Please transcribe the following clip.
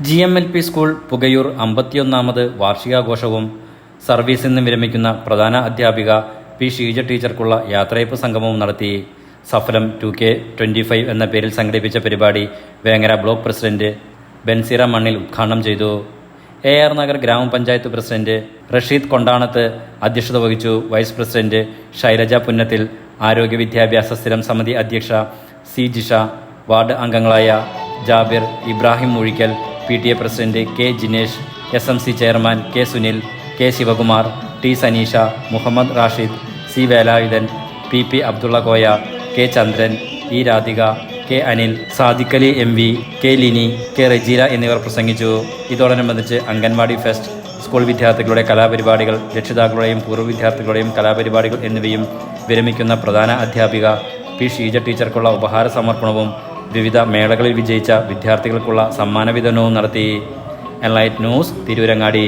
GMLP school Pukayur 51ാമത് വാർഷികാഘോഷവും സർവീസിൽ നിന്ന് വിരമിക്കുന്ന പ്രധാന അധ്യാപിക പി ഷീജ ടീച്ചർക്കുള്ള യാത്രയപ്പ് സംഗമവും നടത്തി. സഫലം 2K25 എന്ന പേരിൽ സംഘടിപ്പിച്ച പരിപാടി വേങ്ങര ബ്ലോക്ക് പ്രസിഡന്റ് ബെൻസിറ മണ്ണിൽ ഉദ്ഘാടനം ചെയ്തു. AR നഗർ ഗ്രാമപഞ്ചായത്ത് പ്രസിഡന്റ് റഷീദ് കൊണ്ടാണത്ത് അധ്യക്ഷത വഹിച്ചു. വൈസ് പ്രസിഡന്റ് ഷൈലജ പുന്നത്തിൽ, ആരോഗ്യ വിദ്യാഭ്യാസ സ്ഥിരം സമിതി അധ്യക്ഷ C ജിഷ, വാർഡ് അംഗങ്ങളായ Jabir, Ibrahim Moozhikkal, PTA president K Jinesh, SMC chairman K Sunil, K Sivakumar, T Saneesha, Muhammad Rashid, C Velayudhan, PP Abdulla Koya, K Chandran, E Radhika, K Anil, Sadiqali MV, K Lini, K Rajeela എന്നിവർ പ്രസംഗിച്ചു. ഇതോടനുബന്ധിച്ച് അംഗൻവാടി ഫെസ്റ്റ്, സ്കൂൾ വിദ്യാർത്ഥികളുടെ കലാപരിപാടികൾ, രക്ഷിതാക്കളുടെയും പൂർവ്വ വിദ്യാർത്ഥികളുടെയും കലാപരിപാടികൾ എന്നിവയും വിരമിക്കുന്ന പ്രധാന അധ്യാപിക പി ഷീജ ടീച്ചർക്കുള്ള ഉപഹാര സമർപ്പണവും വിവിധ മേളകളിൽ വിജയിച്ച വിദ്യാർത്ഥികൾക്കുള്ള സമ്മാന വിതരണവും നടത്തി. Enlight news, Tirurangadi.